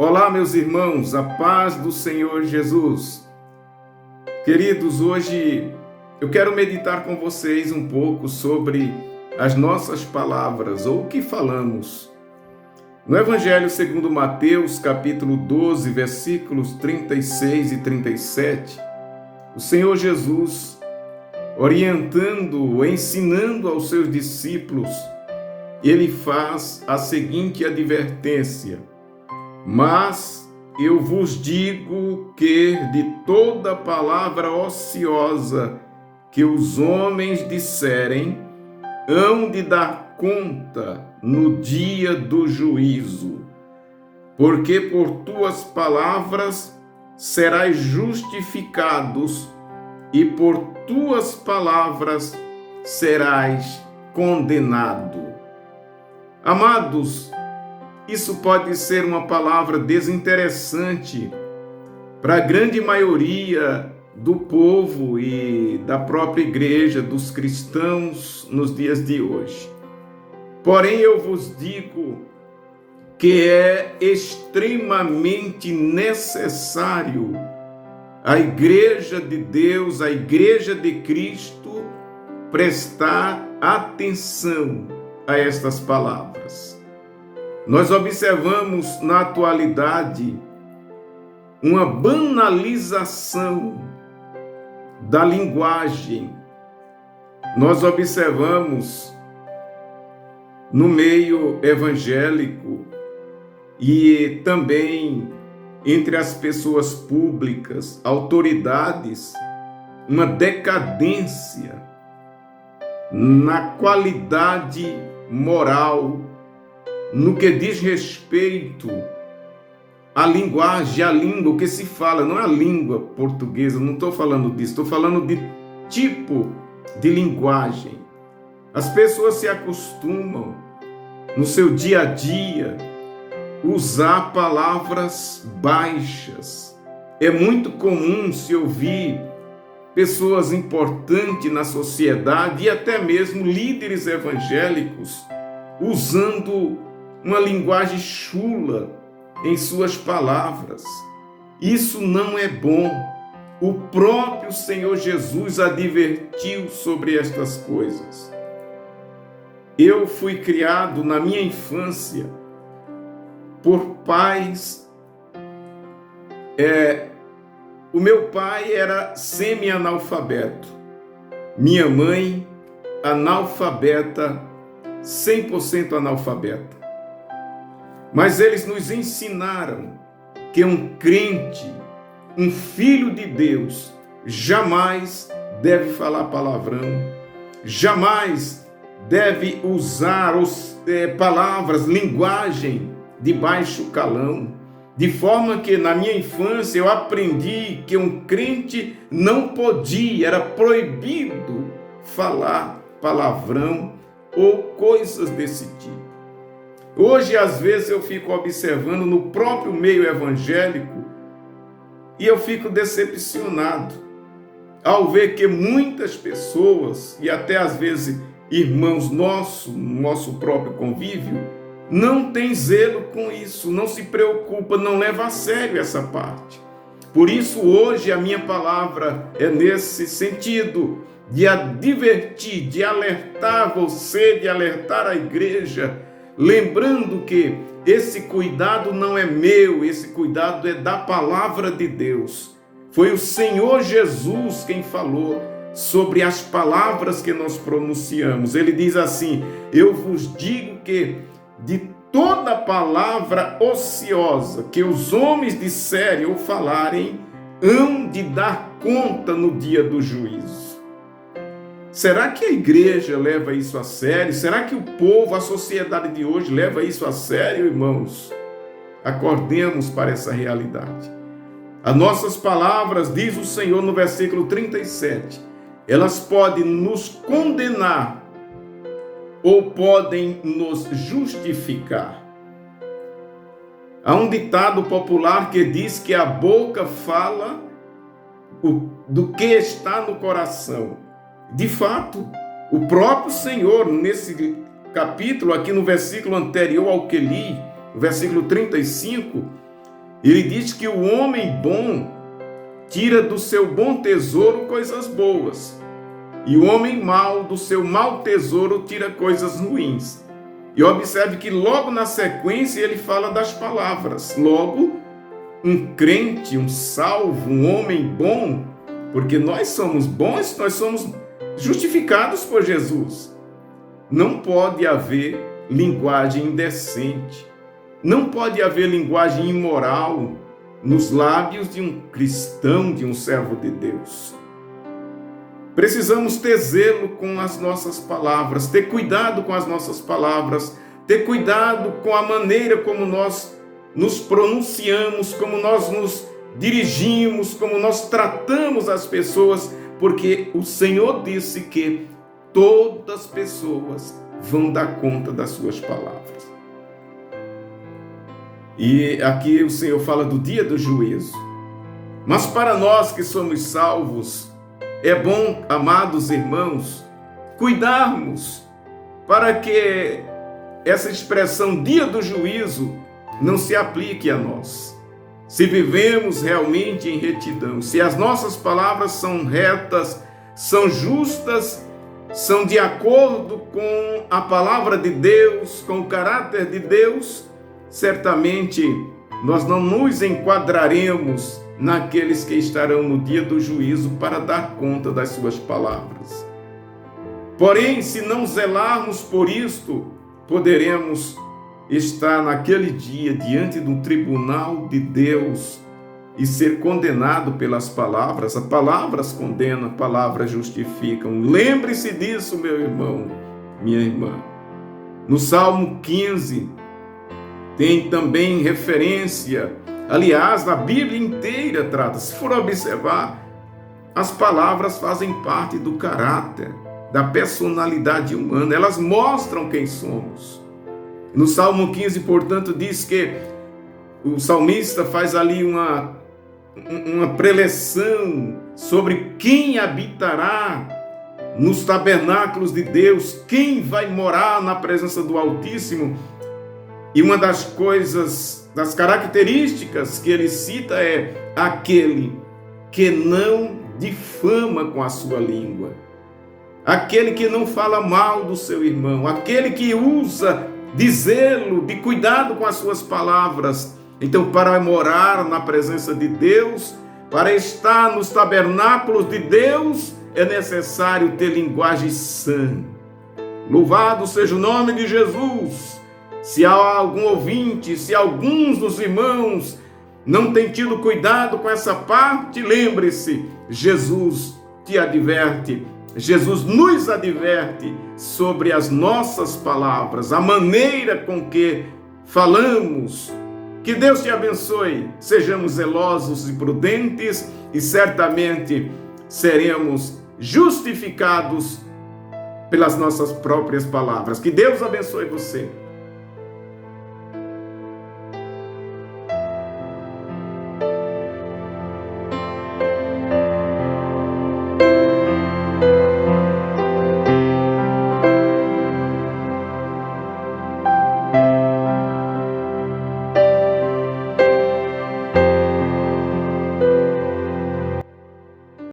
Olá, meus irmãos, a paz do Senhor Jesus. Queridos, hoje eu quero meditar com vocês um pouco sobre as nossas palavras, ou o que falamos. No Evangelho segundo Mateus, capítulo 12, versículos 36 e 37, o Senhor Jesus, orientando, ensinando aos seus discípulos, ele faz a seguinte advertência: mas eu vos digo que de toda palavra ociosa que os homens disserem, hão de dar conta no dia do juízo, porque por tuas palavras serás justificados e por tuas palavras serás condenado. Amados, isso pode ser uma palavra desinteressante para a grande maioria do povo e da própria igreja, dos cristãos nos dias de hoje. Porém, eu vos digo que é extremamente necessário a igreja de Deus, a igreja de Cristo, prestar atenção a estas palavras. Nós observamos na atualidade uma banalização da linguagem. Nós observamos no meio evangélico e também entre as pessoas públicas, autoridades, uma decadência na qualidade moral, no que diz respeito à linguagem, à língua, o que se fala, não é a língua portuguesa, não estou falando disso, estou falando de tipo de linguagem. As pessoas se acostumam, no seu dia a dia, usar palavras baixas. É muito comum se ouvir pessoas importantes na sociedade e até mesmo líderes evangélicos usando uma linguagem chula em suas palavras. Isso não é bom. O próprio Senhor Jesus advertiu sobre estas coisas. Eu fui criado na minha infância por pais. O meu pai era semi-analfabeto. Minha mãe, analfabeta, 100% analfabeta. Mas eles nos ensinaram que um crente, um filho de Deus, jamais deve falar palavrão, jamais deve usar palavras, linguagem de baixo calão, de forma que na minha infância eu aprendi que um crente não podia, era proibido falar palavrão ou coisas desse tipo. Hoje, às vezes, eu fico observando no próprio meio evangélico e eu fico decepcionado ao ver que muitas pessoas, e até às vezes irmãos nossos, no nosso próprio convívio, não tem zelo com isso, não se preocupa, não leva a sério essa parte. Por isso, hoje, a minha palavra é nesse sentido, de advertir, de alertar você, de alertar a igreja, lembrando que esse cuidado não é meu, esse cuidado é da palavra de Deus. Foi o Senhor Jesus quem falou sobre as palavras que nós pronunciamos. Ele diz assim: eu vos digo que de toda palavra ociosa que os homens disserem ou falarem, hão de dar conta no dia do juízo. Será que a igreja leva isso a sério? Será que o povo, a sociedade de hoje leva isso a sério, irmãos? Acordemos para essa realidade. As nossas palavras, diz o Senhor no versículo 37, elas podem nos condenar ou podem nos justificar. Há um ditado popular que diz que a boca fala do que está no coração. De fato, o próprio Senhor, nesse capítulo, aqui no versículo anterior ao que li, no versículo 35, Ele diz que o homem bom tira do seu bom tesouro coisas boas, e o homem mau do seu mau tesouro tira coisas ruins. E observe que logo na sequência ele fala das palavras. Logo, um crente, um salvo, um homem bom, porque nós somos bons, nós somos justificados por Jesus. Não pode haver linguagem indecente, não pode haver linguagem imoral nos lábios de um cristão, de um servo de Deus. Precisamos ter zelo com as nossas palavras, ter cuidado com as nossas palavras, ter cuidado com a maneira como nós nos pronunciamos, como nós nos dirigimos, como nós tratamos as pessoas, porque o Senhor disse que todas as pessoas vão dar conta das suas palavras. E aqui o Senhor fala do dia do juízo. Mas para nós que somos salvos, é bom, amados irmãos, cuidarmos para que essa expressão dia do juízo não se aplique a nós. Se vivemos realmente em retidão, se as nossas palavras são retas, são justas, são de acordo com a palavra de Deus, com o caráter de Deus, certamente nós não nos enquadraremos naqueles que estarão no dia do juízo para dar conta das suas palavras. Porém, se não zelarmos por isto, poderemos estar naquele dia diante do tribunal de Deus e ser condenado pelas palavras. As palavras condenam, palavras justificam. Lembre-se disso, meu irmão, minha irmã. No Salmo 15, tem também referência, aliás, a Bíblia inteira trata, se for observar, as palavras fazem parte do caráter, da personalidade humana, elas mostram quem somos. No Salmo 15, portanto, diz que o salmista faz ali uma preleção sobre quem habitará nos tabernáculos de Deus, quem vai morar na presença do Altíssimo. E uma das coisas, das características que ele cita é aquele que não difama com a sua língua, aquele que não fala mal do seu irmão, aquele que usa de zelo, de cuidado com as suas palavras. Então, para morar na presença de Deus, para estar nos tabernáculos de Deus, é necessário ter linguagem sã. Louvado seja o nome de Jesus! Se há algum ouvinte, se alguns dos irmãos não têm tido cuidado com essa parte, lembre-se, Jesus te adverte, Jesus nos adverte sobre as nossas palavras, a maneira com que falamos. Que Deus te abençoe, sejamos zelosos e prudentes e certamente seremos justificados pelas nossas próprias palavras. Que Deus abençoe você.